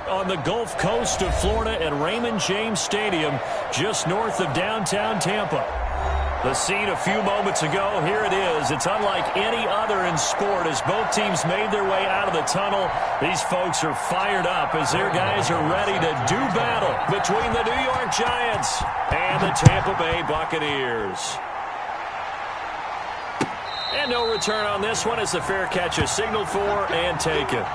on the Gulf Coast of Florida at Raymond James Stadium, just north of downtown Tampa. The scene a few moments ago, here it is. It's unlike any other in sport as both teams made their way out of the tunnel. These folks are fired up as their guys are ready to do battle between the New York Giants and the Tampa Bay Buccaneers. And no return on this one as the fair catch is signaled for and taken.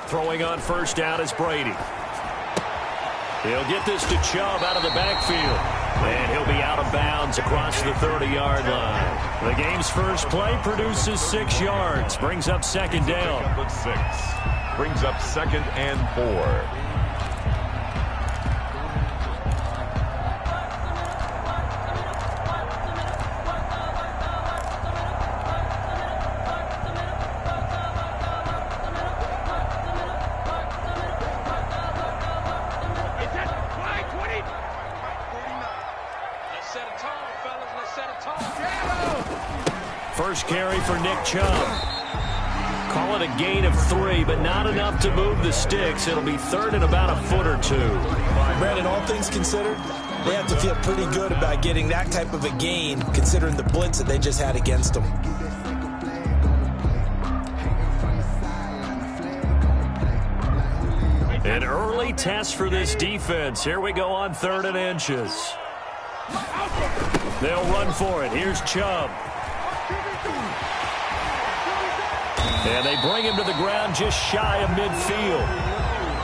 Throwing on first down is Brady. He'll get this to Chubb out of the backfield. And he'll be out of bounds across the 30-yard line. The game's first play produces 6 yards. Brings up second down. Brings up second and 4. First carry for Nick Chubb. Call it a gain of 3, but not enough to move the sticks. It'll be third and about a foot or 2. Brandon, all things considered, they have to feel pretty good about getting that type of a gain, considering the blitz that they just had against them. An early test for this defense. Here we go on 3rd and inches. They'll run for it. Here's Chubb. And they bring him to the ground just shy of midfield.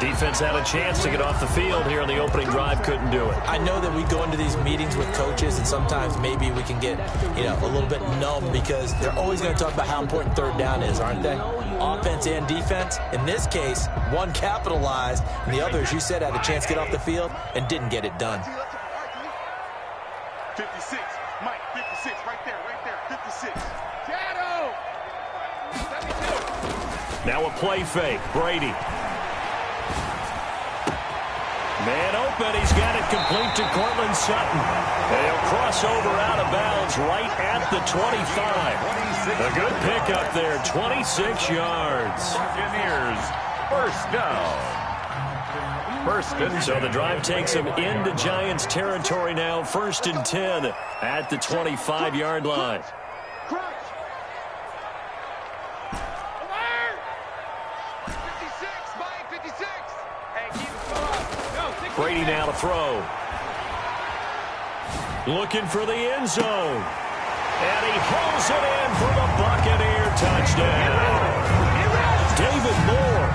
Defense had a chance to get off the field here in the opening drive. Couldn't do it. I know that we go into these meetings with coaches, and sometimes maybe we can get, a little bit numb because they're always going to talk about how important third down is, aren't they? Offense and defense. In this case, one capitalized, and the other, as you said, had a chance to get off the field and didn't get it done. 56, Mike, 56, right there, 56. Shadow! 72. Now a play fake. Brady. Man open. He's got it complete to Cortland Sutton. They'll cross over out of bounds right at the 25. A good pickup there. 26 yards. Buccaneers, first down. So the drive takes them into Giants territory now. 1st and 10 at the 25-yard line. Brady now to throw. Looking for the end zone. And he hauls it in for the Buccaneer touchdown. David Moore,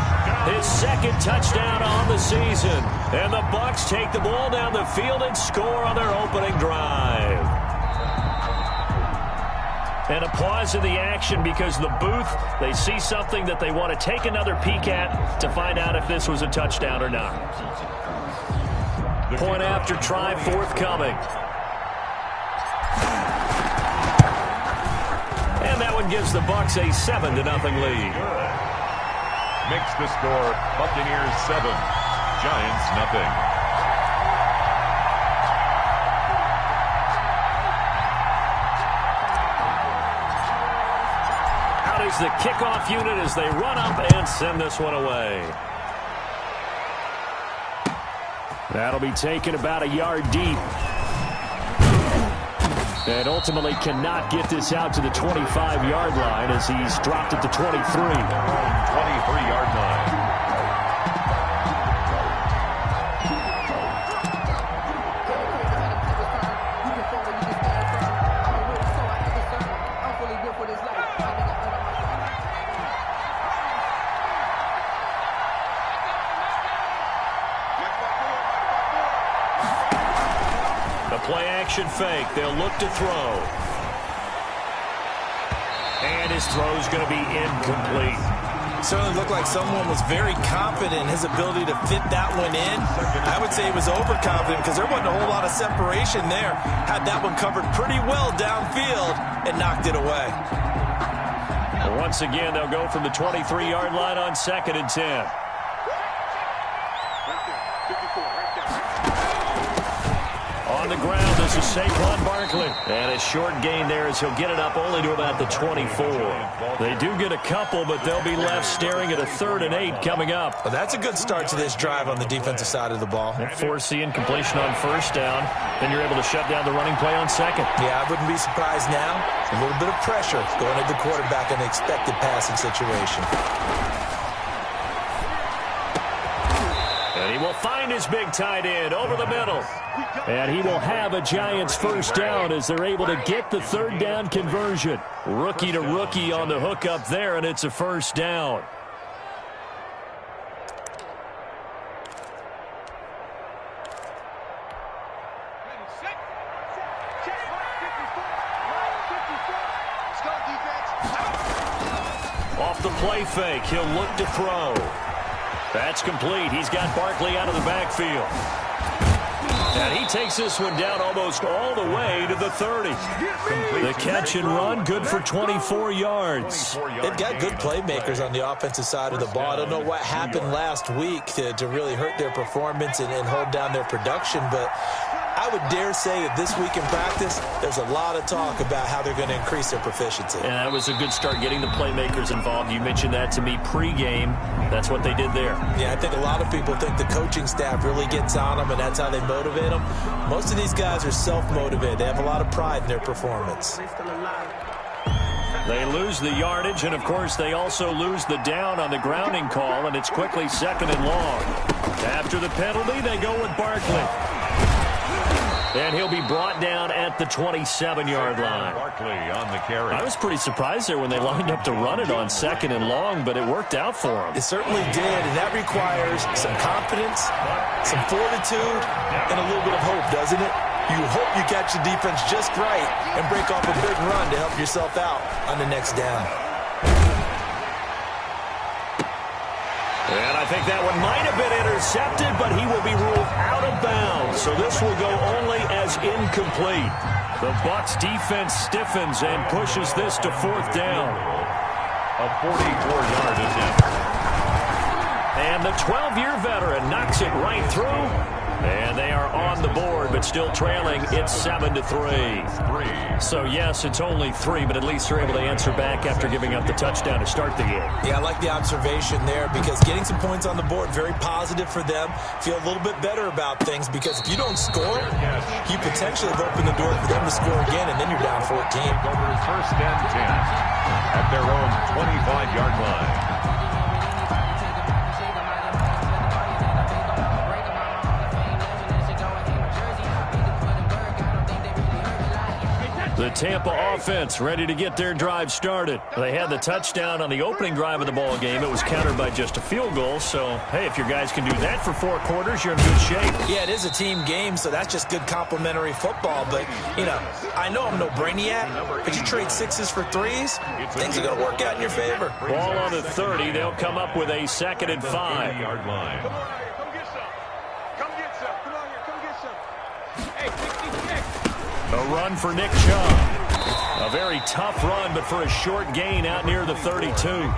his 2nd touchdown on the season. And the Bucs take the ball down the field and score on their opening drive. And a pause in the action because the booth, they see something that they want to take another peek at to find out if this was a touchdown or not. Point after try forthcoming. And that one gives the Bucs a 7-0 lead. Makes the score Buccaneers 7, Giants nothing. Out is the kickoff unit as they run up and send this one away. That'll be taken about a yard deep. And ultimately cannot get this out to the 25-yard line as he's dropped at the 23. 23-yard line. Play-action fake. They'll look to throw. And his throw's going to be incomplete. Certainly looked like someone was very confident in his ability to fit that one in. I would say he was overconfident because there wasn't a whole lot of separation there. Had that one covered pretty well downfield and knocked it away. Well, once again, they'll go from the 23-yard line on 2nd and 10. On the ground, this is Saquon Barkley. And a short gain there as he'll get it up only to about the 24. They do get a couple, but they'll be left staring at a 3rd and 8 coming up. Well, that's a good start to this drive on the defensive side of the ball. They force the incompletion on 1st down. Then you're able to shut down the running play on 2nd. Yeah, I wouldn't be surprised now. A little bit of pressure going at the quarterback in an expected passing situation. And he will find his big tight end over the middle. And he will have a Giants 1st down as they're able to get the 3rd down conversion. Rookie to rookie on the hook up there, and it's a 1st down. Off the play fake, he'll look to throw. That's complete. He's got Barkley out of the backfield. And he takes this one down almost all the way to the 30. The catch and run, good for 24 yards. They've got good playmakers on the offensive side of the ball. I don't know what happened last week to really hurt their performance and hold down their production, but I would dare say that this week in practice, there's a lot of talk about how they're going to increase their proficiency. And that was a good start getting the playmakers involved. You mentioned that to me pregame. That's what they did there. Yeah, I think a lot of people think the coaching staff really gets on them, and that's how they motivate them. Most of these guys are self-motivated. They have a lot of pride in their performance. They lose the yardage, and, of course, they also lose the down on the grounding call, and it's quickly 2nd and long. After the penalty, they go with Barkley. And he'll be brought down at the 27-yard line. Barkley on the carry. I was pretty surprised there when they lined up to run it on 2nd and long, but it worked out for him. It certainly did, and that requires some confidence, some fortitude, and a little bit of hope, doesn't it? You hope you catch the defense just right and break off a big run to help yourself out on the next down. And I think that one might have been intercepted, but he will be ruled out of bounds. So this will go only as incomplete. The Bucs defense stiffens and pushes this to 4th down. A 44-yard attempt. And the 12-year veteran knocks it right through. And they are on the board, but still trailing. It's 7-3. So, yes, it's only 3, but at least they're able to answer back after giving up the touchdown to start the game. Yeah, I like the observation there because getting some points on the board, very positive for them. Feel a little bit better about things because if you don't score, you potentially have opened the door for them to score again, and then you're down 14. Over 1st and 10 at their own 25-yard line. The Tampa offense ready to get their drive started. They had the touchdown on the opening drive of the ball game. It was countered by just a field goal. So, hey, if your guys can do that for 4 quarters, you're in good shape. Yeah, it is a team game, so that's just good complimentary football. But, you know, I know I'm no brainiac, but you trade 6s for 3s, things are going to work out in your favor. Ball on the 30. They'll come up with a 2nd and 5. Yard line. Come get some. Come get some. Come on here. Come get some. Hey, 66. A run for Nick Chubb. A very tough run, but for a short gain out near the 32.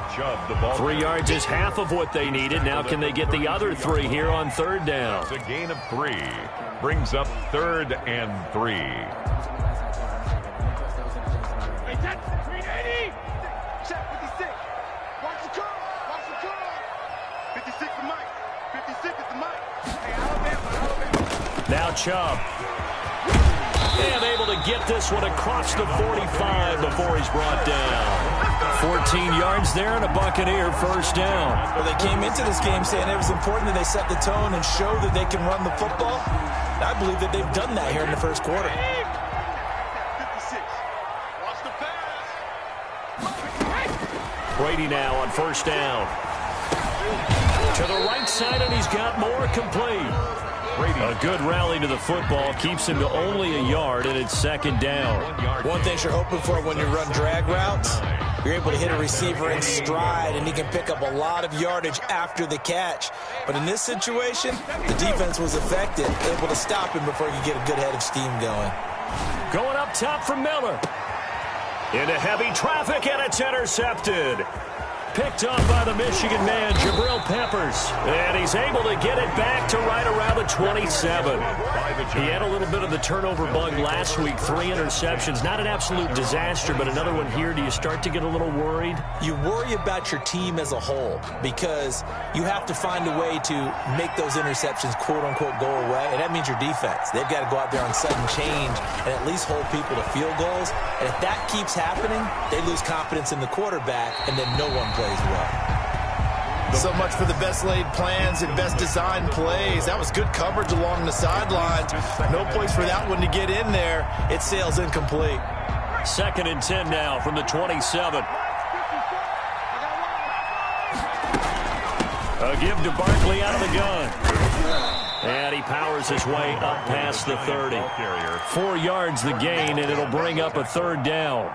3 yards is half of what they needed. Now can they get the other 3 here on 3rd down? It's a gain of 3. Brings up 3rd and 3. Hey, that's 380. Check 56. Watch the curl. Watch the curl. 56 is Mike. 56 is the Mike. Hey, Alabama. Now Chubb. And able to get this one across the 45 before he's brought down. 14 yards there and a Buccaneer 1st down. Well, they came into this game saying it was important that they set the tone and show that they can run the football. I believe that they've done that here in the 1st quarter. 56. Watch the pass. Brady now on 1st down. To the right side, and he's got more complete. A good rally to the football keeps him to only a yard, and it's 2nd down. One thing you're hoping for when you run drag routes, you're able to hit a receiver in stride, and he can pick up a lot of yardage after the catch. But in this situation, the defense was effective, able to stop him before he could get a good head of steam going. Going up top for Miller. Into heavy traffic, and it's intercepted. Picked off by the Michigan man, Jabril Peppers. And he's able to get it back to right around the 27. He had a little bit of the turnover bug last week, 3 interceptions. Not an absolute disaster, but another one here. Do you start to get a little worried? You worry about your team as a whole because you have to find a way to make those interceptions, quote-unquote, go away, and that means your defense. They've got to go out there on sudden change and at least hold people to field goals. And if that keeps happening, they lose confidence in the quarterback, and then no one plays well. So much for the best laid plans and best designed plays. That was good coverage along the sidelines. No place for that one to get in there. It sails incomplete. 2nd and 10 now from the 27. A give to Barkley out of the gun. And he powers his way up past the 30. 4 yards the gain, and it'll bring up a 3rd down.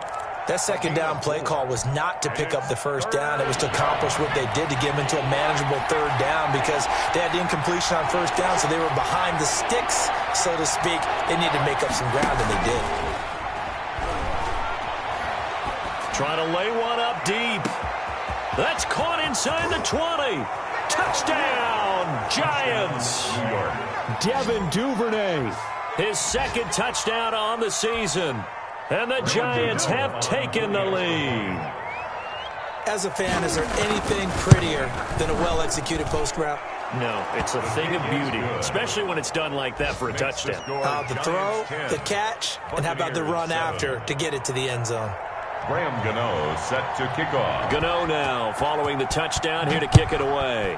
That 2nd down play call was not to pick up the 1st down. It was to accomplish what they did to get them into a manageable 3rd down because they had the incompletion on 1st down, so they were behind the sticks, so to speak. They needed to make up some ground, and they did. Trying to lay one up deep. That's caught inside the 20. Touchdown, Giants. Devin Duvernay, his 2nd touchdown on the season. And the Giants have taken the lead. As a fan, is there anything prettier than a well-executed post route? No, it's a thing of beauty, especially when it's done like that for a touchdown. The throw, the catch, and how about the run after to get it to the end zone? Graham Gano set to kick off. Gano now following the touchdown here to kick it away.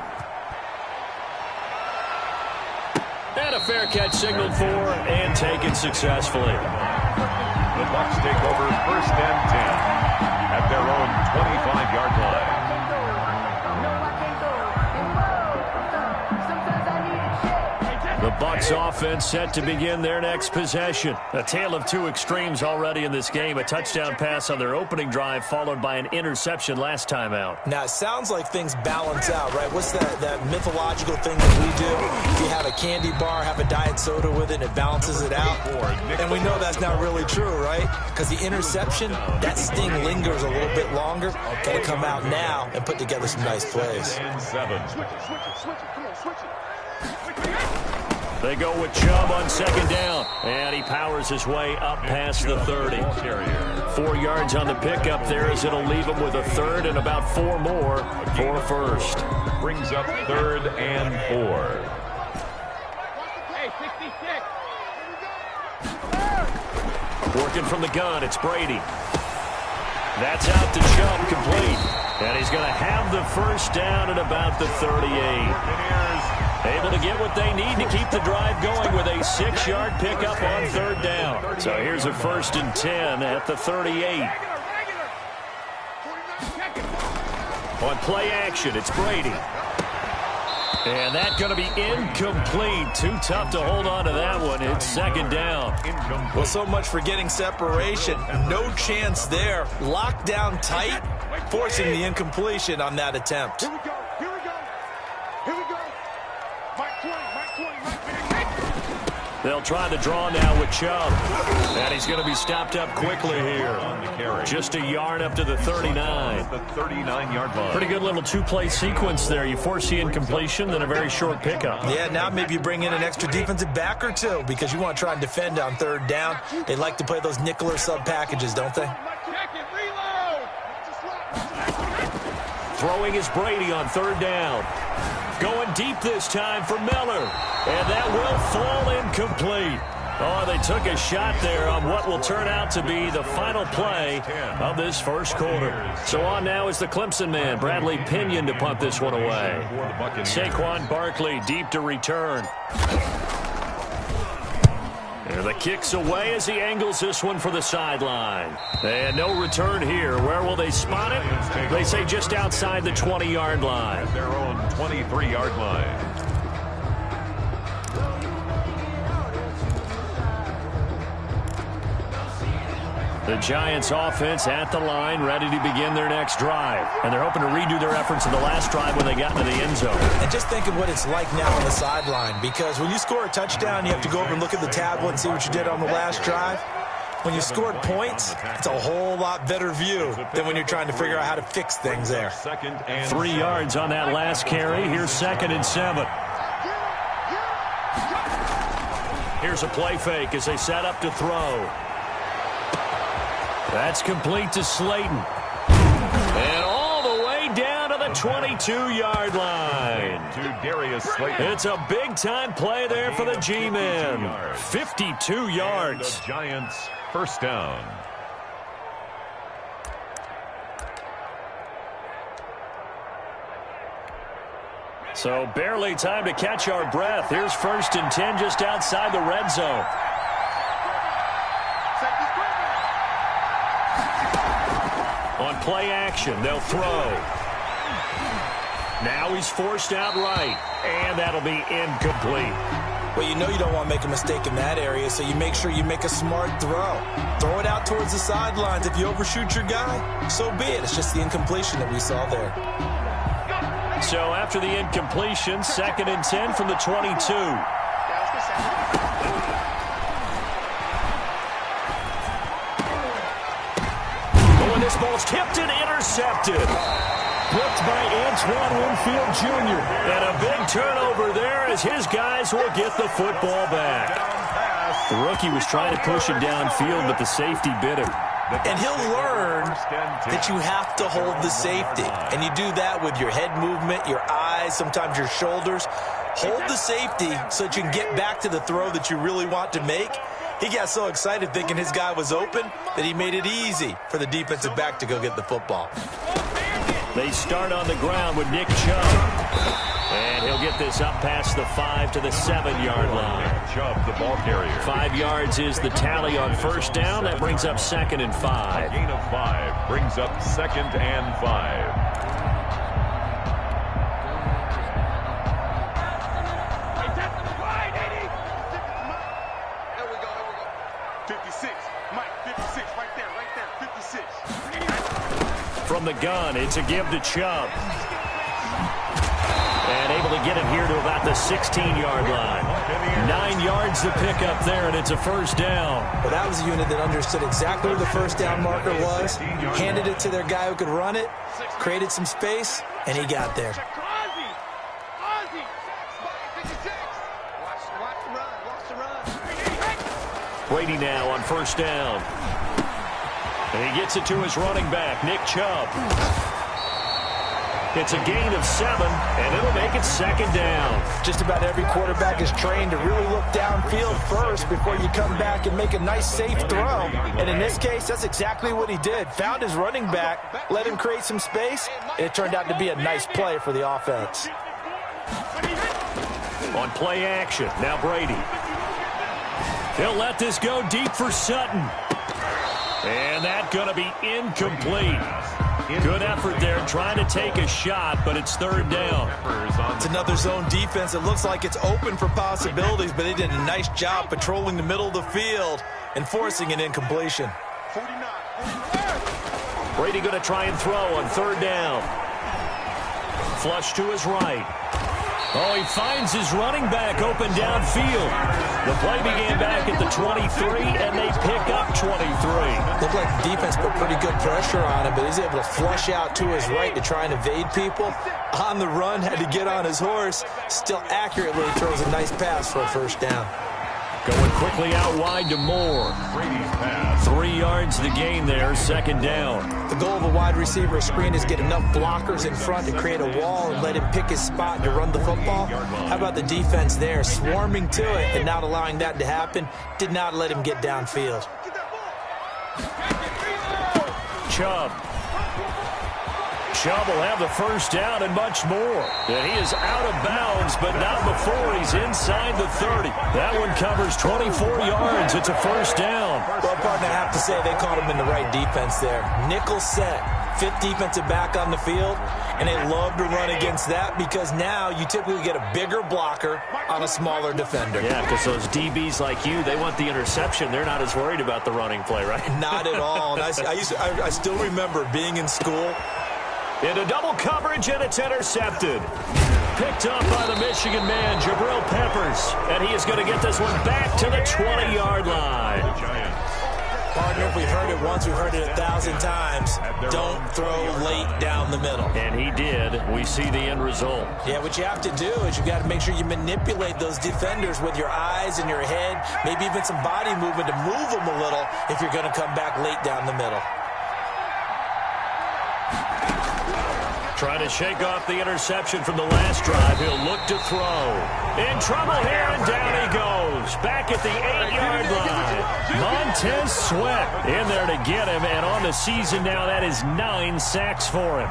And a fair catch signaled for and taken successfully. The Bucs take over 1st and 10 at their own 25-yard line. The Bucs offense set to begin their next possession. A tale of 2 extremes already in this game. A touchdown pass on their opening drive followed by an interception last time out. Now, it sounds like things balance out, right? What's that mythological thing that we do? If you have a candy bar, have a diet soda with it, and it balances it out. And we know that's not really true, right? Because the interception, that sting lingers a little bit longer. Got to come out now and put together some nice plays. Switch it. Come on, switch it. They go with Chubb on 2nd down. And he powers his way up past the 30. 4 yards on the pickup there as it'll leave him with a 3rd and about 4 more for a 1st. Brings up 3rd and 4. Hey, 66. Working from the gun, it's Brady. That's out to Chubb, complete. And he's going to have the 1st down at about the 38. Able to get what they need to keep the drive going with a 6-yard pickup on 3rd down. So here's a 1st and 10 at the 38. On play action, it's Brady. And that's going to be incomplete. Too tough to hold on to that one. It's 2nd down. Well, so much for getting separation. No chance there. Locked down tight, forcing the incompletion on that attempt. Here we go. Mike 20. They'll try the draw now with Chubb. And he's going to be stopped up quickly here. Just a yard up to the 39. The 39-yard line. Pretty good little 2-play sequence there. You force the incompletion, then a very short pickup. Yeah, now maybe you bring in an extra defensive back or 2 because you want to try and defend on 3rd down. They like to play those nickel or sub packages, don't they? Throwing is Brady on 3rd down. Going deep this time for Miller. And that will fall incomplete. Oh, they took a shot there on what will turn out to be the final play of this 1st quarter. So on now is the Clemson man, Bradley Pinion, to punt this one away. Saquon Barkley deep to return. And the kick's away as he angles this one for the sideline. And no return here. Where will they spot it? They say just outside the 20-yard line. Their own 23-yard line. The Giants offense at the line, ready to begin their next drive. And they're hoping to redo their efforts in the last drive when they got into the end zone. And just think of what it's like now on the sideline, because when you score a touchdown, you have to go over and look at the tablet and see what you did on the last drive. When you scored points, it's a whole lot better view than when you're trying to figure out how to fix things there. 3 yards on that last carry. Here's 2nd and 7. Here's a play fake as they set up to throw. That's complete to Slayton. And all the way down to the 22-yard line. It's a big-time play there for the G-men. 52 yards. The Giants first down. So barely time to catch our breath. Here's 1st and 10 just outside the red zone. On play action, they'll throw. Now he's forced out right, and that'll be incomplete. Well, you know you don't want to make a mistake in that area, so you make sure you make a smart throw. Throw it out towards the sidelines. If you overshoot your guy, so be it. It's just the incompletion that we saw there. So after the incompletion, 2nd and 10 from the 22. Oh, and this ball's tipped and intercepted. Blocked by Antoine Winfield Jr. And a big turnover there as his guys will get the football back. The rookie was trying to push it downfield, but the safety bit him. And he'll learn that you have to hold the safety. And you do that with your head movement, your eyes, sometimes your shoulders. Hold the safety so that you can get back to the throw that you really want to make. He got so excited thinking his guy was open that he made it easy for the defensive back to go get the football. They start on the ground with Nick Chubb. And he'll get this up past the 5 to the 7-yard line. Chubb, the ball carrier. 5 yards is the tally on 1st down. That brings up 2nd and 5. A gain of 5 brings up 2nd and 5. From the gun, it's a give to Chubb. And able to get him here to about the 16-yard line. 9 yards to pick up there, and it's a 1st down. Well, that was a unit that understood exactly where the 1st down marker was, handed it to their guy who could run it, created some space, and he got there. Brady now on 1st down. And he gets it to his running back, Nick Chubb. It's a gain of 7, and it'll make it 2nd down. Just about every quarterback is trained to really look downfield first before you come back and make a nice, safe throw. And in this case, that's exactly what he did. Found his running back, let him create some space, and it turned out to be a nice play for the offense. On play action, now Brady. He'll let this go deep for Sutton. And that's going to be incomplete. Good effort there trying to take a shot, but it's 3rd down. It's another zone defense. It looks like it's open for possibilities, but they did a nice job patrolling the middle of the field and forcing an incompletion. Brady going to try and throw on 3rd down. Flush to his right. Oh, he finds his running back open downfield. The play began back at the 23, and they pick up 23. Looked like the defense put pretty good pressure on him, but he's able to flush out to his right to try and evade people. On the run, had to get on his horse. Still accurately throws a nice pass for a 1st down. Going quickly out wide to Moore. 3 yards the gain there, 2nd down. The goal of a wide receiver screen is get enough blockers in front to create a wall and let him pick his spot to run the football. How about the defense there, swarming to it and not allowing that to happen? Did not let him get downfield. Chubb. Chubb will have the 1st down and much more. And he is out of bounds, but not before he's inside the 30. That one covers 24 yards. It's a 1st down. Well, partner, I have to say they caught him in the right defense there. Nickel set. fifth defensive back on the field, and they love to run against that because now you typically get a bigger blocker on a smaller defender. Yeah, because those DBs like you, they want the interception. They're not as worried about the running play, right? Not at all. And I still remember being in school. Into double coverage, and it's intercepted. Picked up by the Michigan man, Jabril Peppers. And he is going to get this one back to the 20-yard line. Partner, if we've heard it once, we've heard it 1,000 times. Don't throw late down the middle. And he did. We see the end result. Yeah, what you have to do is you got to make sure you manipulate those defenders with your eyes and your head, maybe even some body movement to move them a little if you're going to come back late down the middle. Trying to shake off the interception from the last drive. He'll look to throw. In trouble here, and down he goes. Back at the 8-yard line. Montez Sweat in there to get him, and on the season now, that is 9 sacks for him.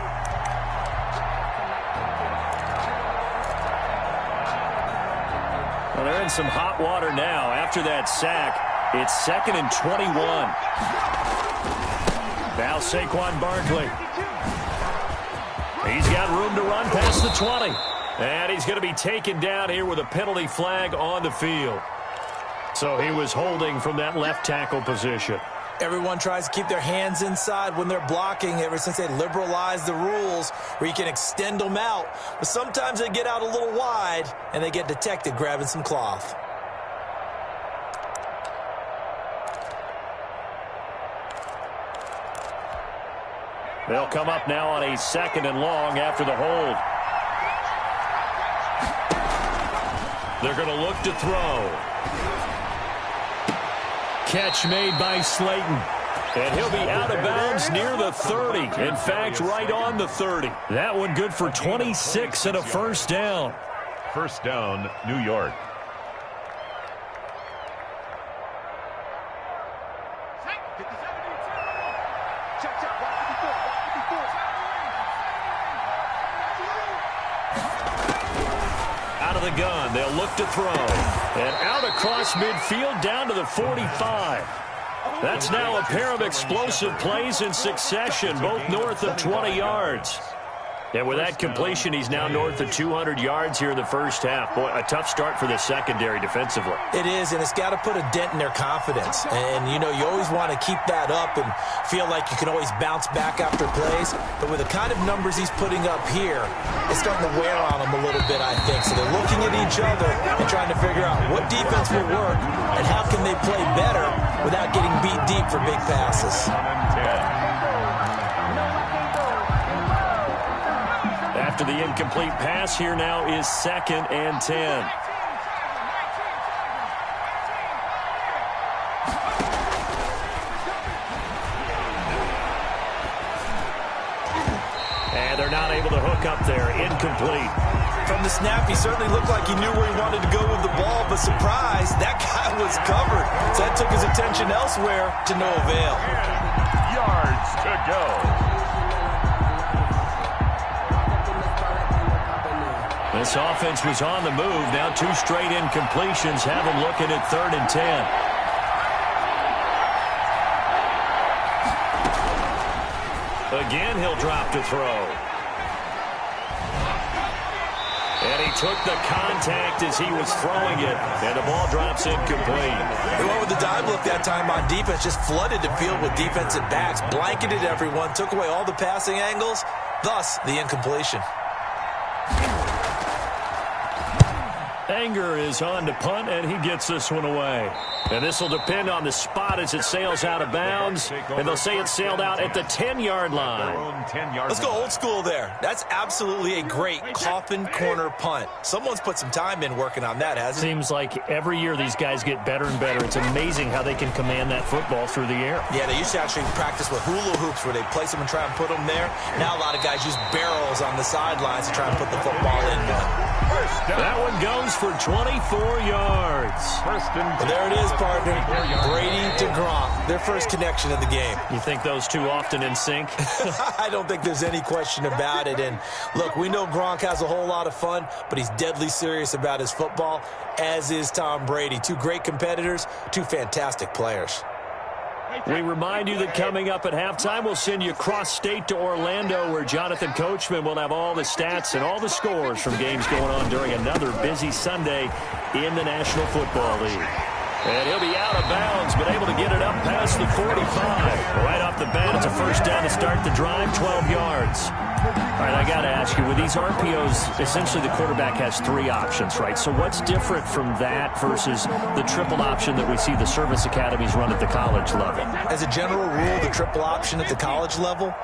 Well, they're in some hot water now. After that sack, it's 2nd and 21. Now Saquon Barkley. He's got room to run past the 20. And he's going to be taken down here with a penalty flag on the field. So he was holding from that left tackle position. Everyone tries to keep their hands inside when they're blocking ever since they liberalized the rules where you can extend them out. But sometimes they get out a little wide and they get detected grabbing some cloth. They'll come up now on a 2nd and long after the hold. They're going to look to throw. Catch made by Slayton. And he'll be out of bounds near the 30. In fact, right on the 30. That one good for 26 and a first down. First down, New York. Gun. They'll look to throw. And out across midfield down to the 45. That's now a pair of explosive plays in succession, both north of 20 yards. And with that completion, he's now north of 200 yards here in the first half. Boy, a tough start for the secondary defensively. It is, and it's got to put a dent in their confidence. And, you know, you always want to keep that up and feel like you can always bounce back after plays. But with the kind of numbers he's putting up here, it's starting to wear on them a little bit, I think. So they're looking at each other and trying to figure out what defense will work and how can they play better without getting beat deep for big passes. After the incomplete pass, here now is 2nd and 10. And they're not able to hook up there. Incomplete. From the snap, he certainly looked like he knew where he wanted to go with the ball, but surprise, that guy was covered. So that took his attention elsewhere to no avail. Yards to go. This offense was on the move. Now 2 straight incompletions have him looking at 3rd and 10. Again, he'll drop to throw. And he took the contact as he was throwing it, and the ball drops incomplete. He went with the dive look that time on defense, just flooded the field with defensive backs, blanketed everyone, took away all the passing angles, thus the incompletion. Anger is on to punt, and he gets this one away. And this will depend on the spot as it sails out of bounds. And they'll say it sailed out at the 10-yard line. Let's go old school there. That's absolutely a great coffin corner punt. Someone's put some time in working on that, hasn't it? Seems like every year these guys get better and better. It's amazing how they can command that football through the air. Yeah, they used to actually practice with hula hoops where they place them and try and put them there. Now a lot of guys use barrels on the sidelines to try and put the football in. That one goes for 24 yards. Well, there it is, partner. Brady to Gronk, their first connection of the game. You think those two often in sync? I don't think there's any question about it. And look, we know Gronk has a whole lot of fun, but he's deadly serious about his football, as is Tom Brady. 2 great competitors, 2 fantastic players. We remind you that coming up at halftime, we'll send you cross-state to Orlando, where Jonathan Coachman will have all the stats and all the scores from games going on during another busy Sunday in the National Football League. And he'll be out of bounds, but able to get it up past the 45. Right off the bat, it's a first down to start the drive, 12 yards. All right, I got to ask you, with these RPOs, essentially the quarterback has 3 options, right? So what's different from that versus the triple option that we see the service academies run at the college level? As a general rule, the triple option at the college level,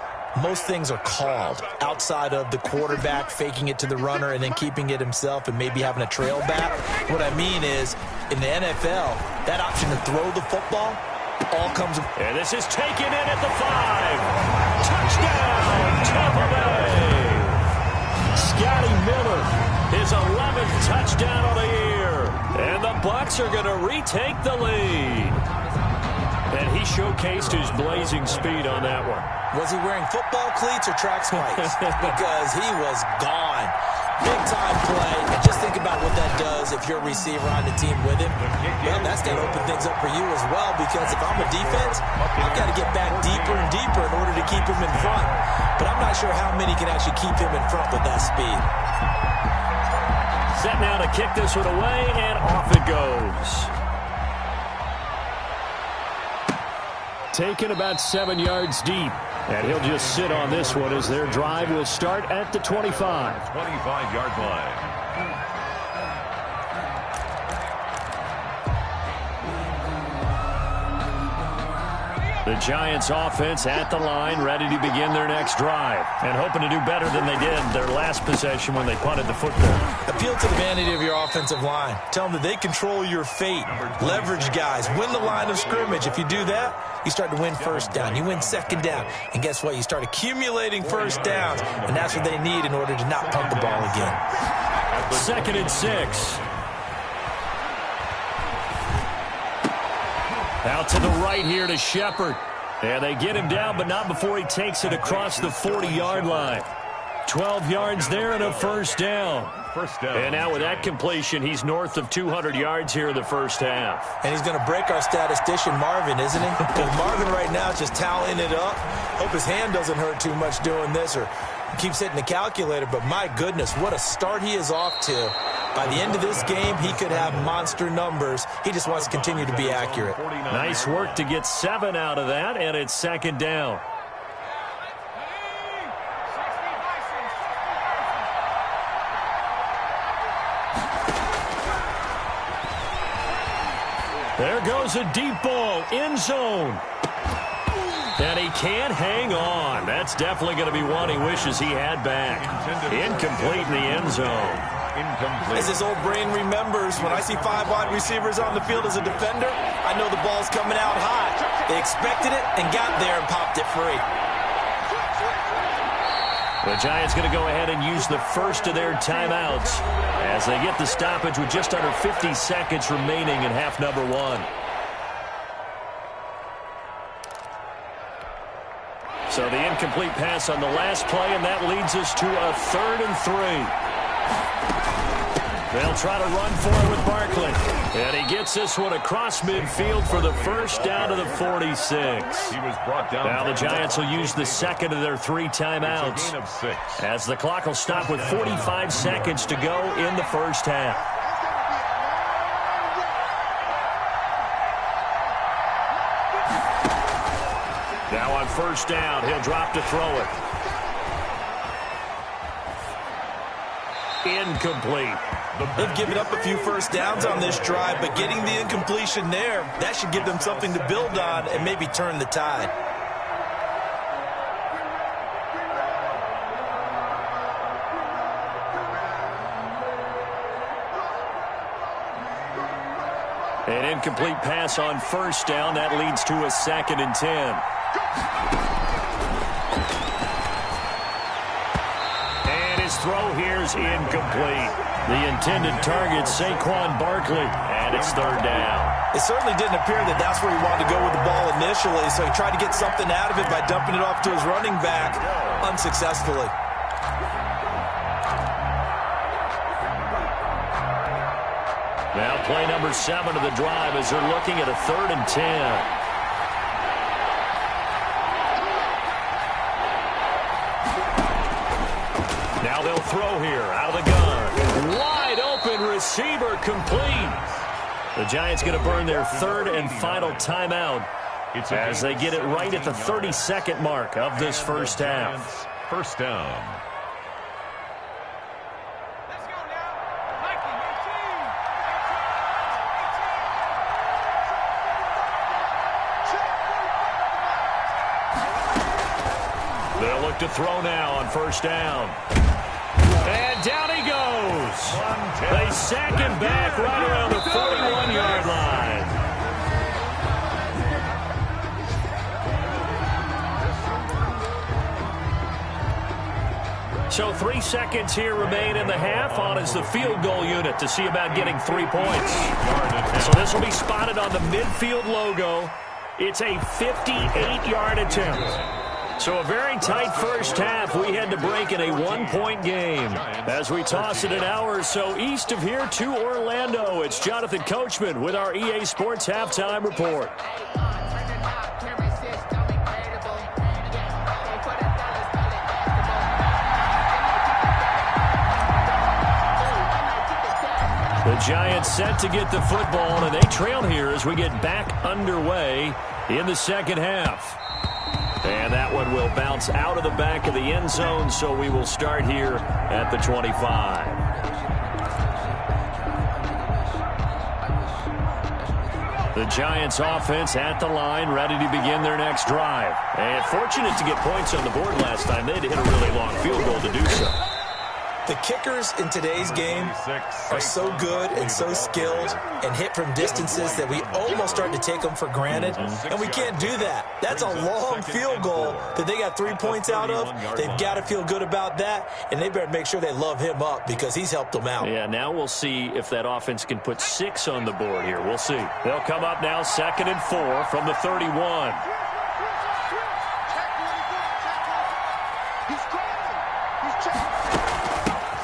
most things are called outside of the quarterback faking it to the runner and then keeping it himself and maybe having a trail back. What I mean is, in the NFL, that option to throw the football all comes. And this is taken in at the 5. Touchdown, Tampa Bay. Scotty Miller, his 11th touchdown of the year. And the Bucs are going to retake the lead. And he showcased his blazing speed on that one. Was he wearing football cleats or track spikes? Because he was gone. Big-time play. And just think about what that does if you're a receiver on the team with him. Well, that's going to open things up for you as well, because if I'm a defense, I've got to get back deeper and deeper in order to keep him in front. But I'm not sure how many can actually keep him in front with that speed. Set now to kick this one away, and off it goes. Taken about 7 yards deep. And he'll just sit on this one as their drive will start at the 25. 25-yard line. The Giants offense at the line, ready to begin their next drive. And hoping to do better than they did their last possession when they punted the football. Appeal to the vanity of your offensive line. Tell them that they control your fate. Leverage guys. Win the line of scrimmage. If you do that, you start to win first down. You win second down. And guess what? You start accumulating first downs. And that's what they need in order to not punt the ball again. 2nd and 6. Out to the right here to Shepard. And they get him down, but not before he takes it across the 40-yard line. 12 yards there and a first down. And now with that completion, he's north of 200 yards here in the first half. And he's going to break our statistician, Marvin, isn't he? Because Marvin right now is just tallying it up. Hope his hand doesn't hurt too much doing this or keeps hitting the calculator. But my goodness, what a start he is off to. By the end of this game, he could have monster numbers. He just wants to continue to be accurate. Nice work to get 7 out of that, and it's second down. There goes a deep ball, end zone. And he can't hang on. That's definitely going to be one he wishes he had back. Incomplete in the end zone. Incomplete. As his old brain remembers, when I see 5 wide receivers on the field as a defender, I know the ball's coming out high. They expected it and got there and popped it free. The Giants going to go ahead and use the first of their timeouts as they get the stoppage with just under 50 seconds remaining in half number 1. So the incomplete pass on the last play, and that leads us to a 3rd and 3. They'll try to run for it with Barkley. And he gets this one across midfield for the first down to the 46. He was brought down. Now the Giants will use the second of their 3 timeouts. It's a gain of 6. As the clock will stop with 45 seconds to go in the first half. Now on first down, he'll drop to throw it. Incomplete. They've given up a few first downs on this drive, but getting the incompletion there, that should give them something to build on and maybe turn the tide. An incomplete pass on first down. That leads to a 2nd and 10. And his throw here is incomplete. The intended target, Saquon Barkley, and it's 3rd down. It certainly didn't appear that that's where he wanted to go with the ball initially, so he tried to get something out of it by dumping it off to his running back unsuccessfully. Now Play number 7 of the drive as they're looking at a 3rd and 10. Now they'll throw here out of the gun. Wide open receiver complete. The Giants going to burn their third and final timeout as they get it right at the 32nd mark of this first half. First down. They'll look to throw now on first down. And down he goes. They sack him back right around the 41-yard line. So 3 seconds here remain in the half. On is the field goal unit to see about getting 3 points. So this will be spotted on the midfield logo. It's a 58-yard attempt. So a very tight first half. We had to break in a 1-point game. As we toss it an hour or so east of here to Orlando, it's Jonathan Coachman with our EA Sports Halftime Report. The Giants set to get the football, and they trail here as we get back underway in the second half. And that one will bounce out of the back of the end zone, so we will start here at the 25. The Giants offense at the line, ready to begin their next drive. And fortunate to get points on the board last time. They had to hit a really long field goal to do so. The kickers in today's game are so good and so skilled and hit from distances that we almost start to take them for granted, and we can't do that. That's a long field goal that they got 3 points out of. They've got to feel good about that, and they better make sure they love him up because he's helped them out. Yeah, now we'll see if that offense can put 6 on the board here. We'll see. They'll come up now 2nd and 4 from the 31.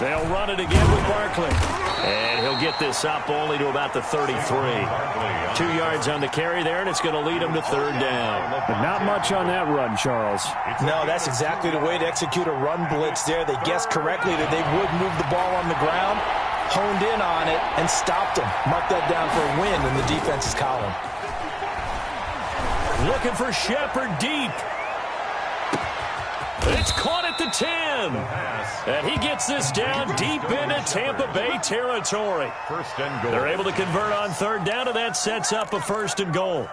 They'll run it again with Barkley. And he'll get this up only to about the 33. 2 yards on the carry there, and it's going to lead him to third down. But not much on that run, Charles. No, that's exactly the way to execute a run blitz there. They guessed correctly that they would move the ball on the ground, honed in on it, and stopped them. Mark that down for a win in the defense's column. Looking for Shepard deep. It's caught at the 10. And he gets this down deep into Tampa Bay territory. First and goal. They're able to convert on third down, and that sets up a first and goal.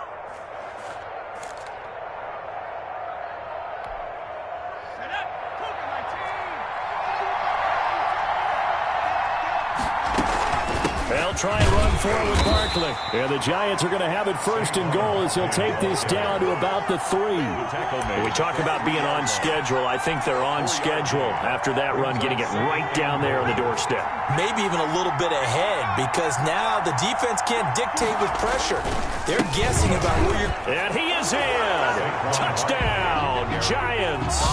They'll try and run forward with Barkley. And the Giants are going to have it first and goal as he'll take this down to about the 3. When we talk about being on schedule, I think they're on schedule after that run, getting it right down there on the doorstep. Maybe even a little bit ahead because now the defense can't dictate with pressure. They're guessing about where you're... And he is in. Touchdown, Giants.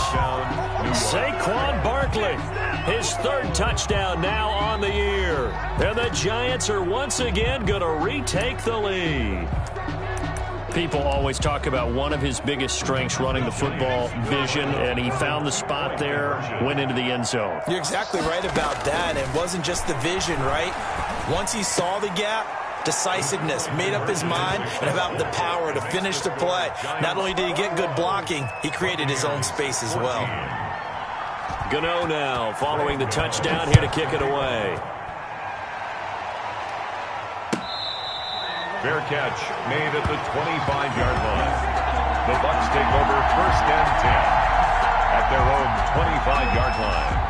Saquon Barkley, his 3rd touchdown now on the year. And the Giants are once again going to retake the lead. People always talk about one of his biggest strengths, running the football, vision, and he found the spot there, went into the end zone. You're exactly right about that. It wasn't just the vision, right? Once he saw the gap, decisiveness, made up his mind, and about the power to finish the play. Not only did he get good blocking, he created his own space as well. Gano now following the touchdown here to kick it away. Fair catch made at the 25-yard line. The Bucs take over first and 10 at their own 25-yard line.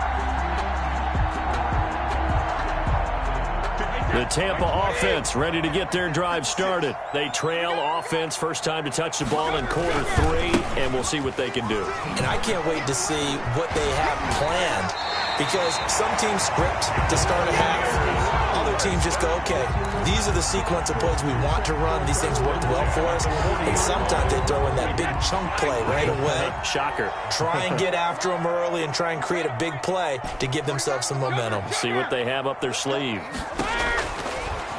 The Tampa offense ready to get their drive started. They trail offense, first time to touch the ball in quarter 3, and we'll see what they can do. And I can't wait to see what they have planned because some teams script to start a half. Other teams just go, okay, these are the sequence of plays we want to run. These things worked well for us. And sometimes they throw in that big chunk play right away. Shocker. Try and get after them early and try and create a big play to give themselves some momentum. See what they have up their sleeve.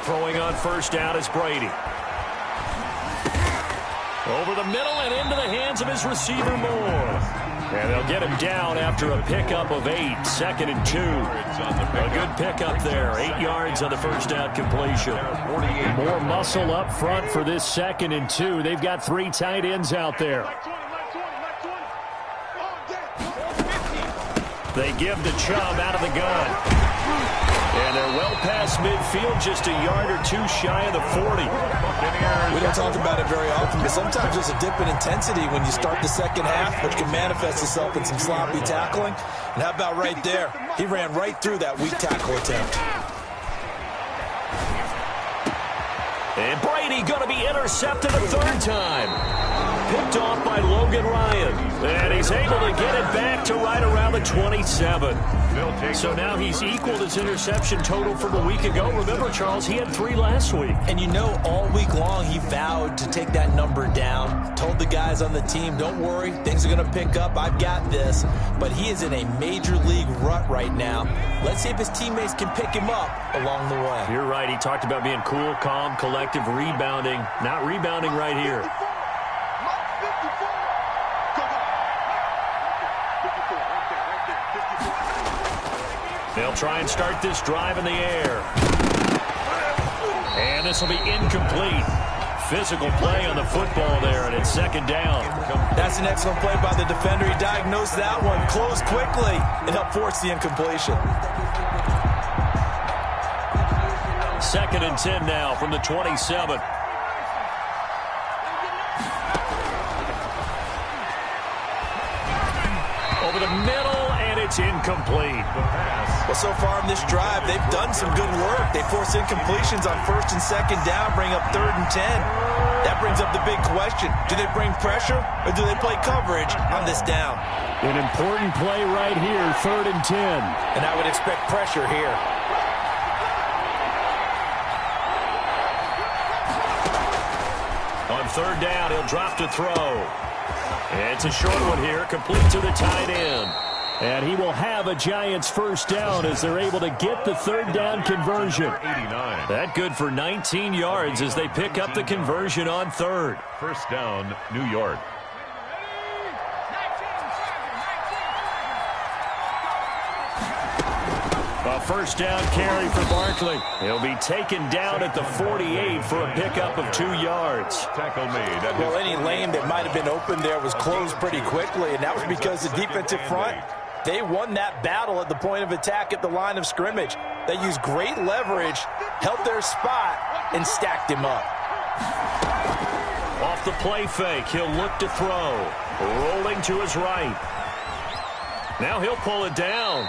Throwing on first down is Brady. Over the middle and into the hands of his receiver Moore. And they'll get him down after a pickup of 8, 2nd and 2. A good pickup there, 8 yards on the first down completion. More muscle up front for this 2nd and 2. They've got 3 tight ends out there. They give to Chubb out of the gun. And they're well past midfield, just a yard or 2 shy of the 40. We don't talk about it very often, but sometimes there's a dip in intensity when you start the second half, which can manifest itself in some sloppy tackling. And how about right there? He ran right through that weak tackle attempt. And Brady going to be intercepted a 3rd time. Picked off by Logan Ryan. And he's able to get it back to right around the 27. So now he's equaled his interception total from a week ago. Remember, Charles, he had 3 last week. And you know, all week long he vowed to take that number down. Told the guys on the team, don't worry, things are going to pick up. I've got this. But he is in a major league rut right now. Let's see if his teammates can pick him up along the way. You're right. He talked about being cool, calm, collective, rebounding. Not rebounding right here. They'll try and start this drive in the air. And this will be incomplete. Physical play on the football there, and it's 2nd down. That's an excellent play by the defender. He diagnosed that one, closed quickly, and helped force the incompletion. 2nd and 10 now from the 27. Over the middle, and it's incomplete. Well, so far in this drive, they've done some good work. They force incompletions on 1st and 2nd down, bring up 3rd and 10. That brings up the big question. Do they bring pressure, or do they play coverage on this down? An important play right here, 3rd and 10. And I would expect pressure here. On 3rd down, he'll drop to throw. It's a short one here, complete to the tight end. And he will have a Giants 1st down as they're able to get the 3rd down conversion. 89. That good for 19 yards as they pick up the conversion on 3rd. 1st down, New York. A 1st down carry for Barkley. He'll be taken down at the 48 for a pickup of 2 yards. Tackle made. Well, any lane that might have been open there was closed pretty quickly, and that was because the defensive front, they won that battle at the point of attack at the line of scrimmage. They used great leverage, held their spot, and stacked him up. Off the play fake, he'll look to throw. Rolling to his right. Now he'll pull it down.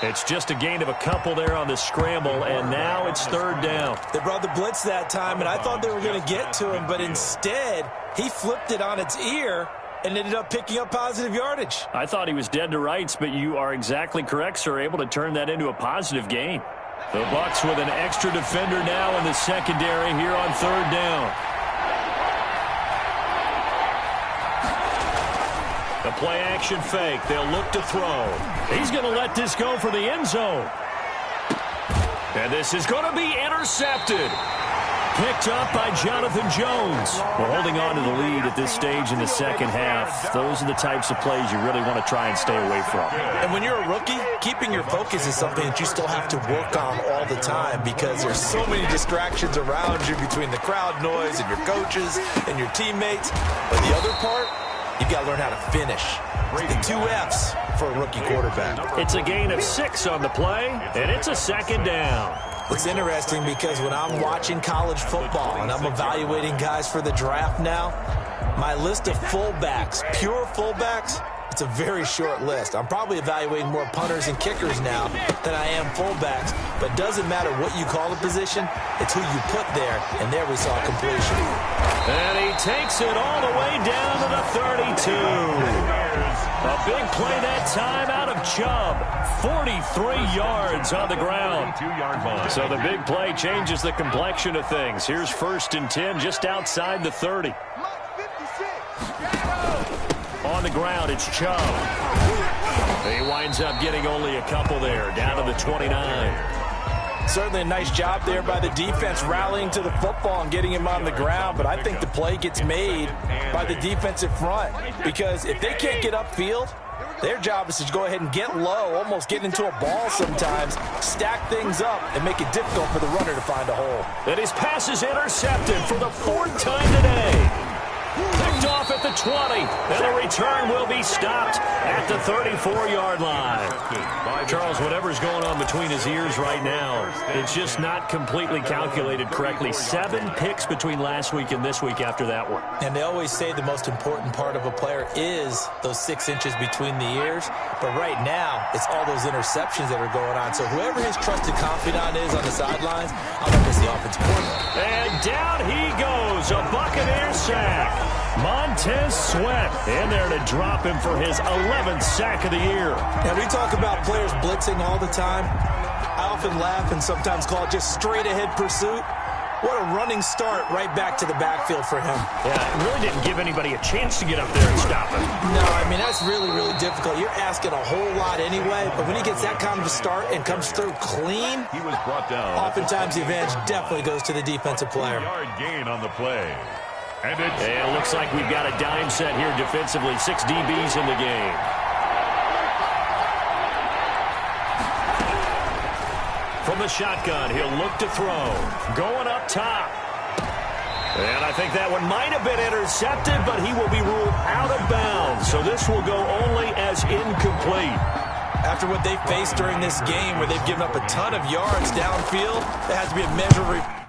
It's just a gain of a couple there on the scramble, and now it's 3rd down. They brought the blitz that time, and I thought they were going to get to him, but instead, he flipped it on its ear and ended up picking up positive yardage. I thought he was dead to rights, but you are exactly correct, sir, able to turn that into a positive gain. The Bucs with an extra defender now in the secondary here on 3rd down. The play action fake. They'll look to throw. He's going to let this go for the end zone. And this is going to be intercepted. Picked up by Jonathan Jones. We're holding on to the lead at this stage in the 2nd half. Those are the types of plays you really want to try and stay away from. And when you're a rookie, keeping your focus is something that you still have to work on all the time because there's so many distractions around you between the crowd noise and your coaches and your teammates. But the other part, you've got to learn how to finish. The 2 F's for a rookie quarterback. It's a gain of 6 on the play, and it's a 2nd down. It's interesting because when I'm watching college football and I'm evaluating guys for the draft now, my list of fullbacks, pure fullbacks, it's a very short list. I'm probably evaluating more punters and kickers now than I am fullbacks. But doesn't matter what you call the position, it's who you put there. And there we saw completion. And he takes it all the way down to the 32. A big play that time out of Chubb. 43 yards on the ground. 2-yard line. So the big play changes the complexion of things. Here's 1st and 10 just outside the 30. On the ground, it's Chubb. He winds up getting only a couple there, down to the 29. Certainly a nice job there by the defense rallying to the football and getting him on the ground, but I think the play gets made by the defensive front because if they can't get upfield, Their job is to go ahead and get low, almost get into a ball sometimes, stack things up, and make it difficult for the runner to find a hole. And his pass is intercepted for the 4th time today. Picked off at the 20, and the return will be stopped at the 34-yard line. Charles, whatever's going on between his ears right now, it's just not completely calculated correctly. 7 picks between last week and this week after that one. And they always say the most important part of a player is those 6 inches between the ears. But right now, it's all those interceptions that are going on. So whoever his trusted confidant is on the sidelines, I'm going to miss the offensive coordinator. And down he goes, a Buccaneer sack. Montez Sweat in there to drop him for his 11th sack of the year. And we talk about players blitzing all the time. I often laugh and sometimes call it just straight-ahead pursuit. What a running start right back to the backfield for him. Yeah, it really didn't give anybody a chance to get up there and stop him. No, I mean, that's really, really difficult. You're asking a whole lot anyway, but when he gets that kind of a start and comes through clean, He was brought down. oftentimes the advantage definitely goes to the defensive player. Yard gain on the play. And it looks like we've got a dime set here defensively. 6 DBs in the game. From the shotgun, he'll look to throw. Going up top. And I think that one might have been intercepted, but he will be ruled out of bounds. So this will go only as incomplete. After what they faced during this game where they've given up a ton of yards downfield, there has to be a measure of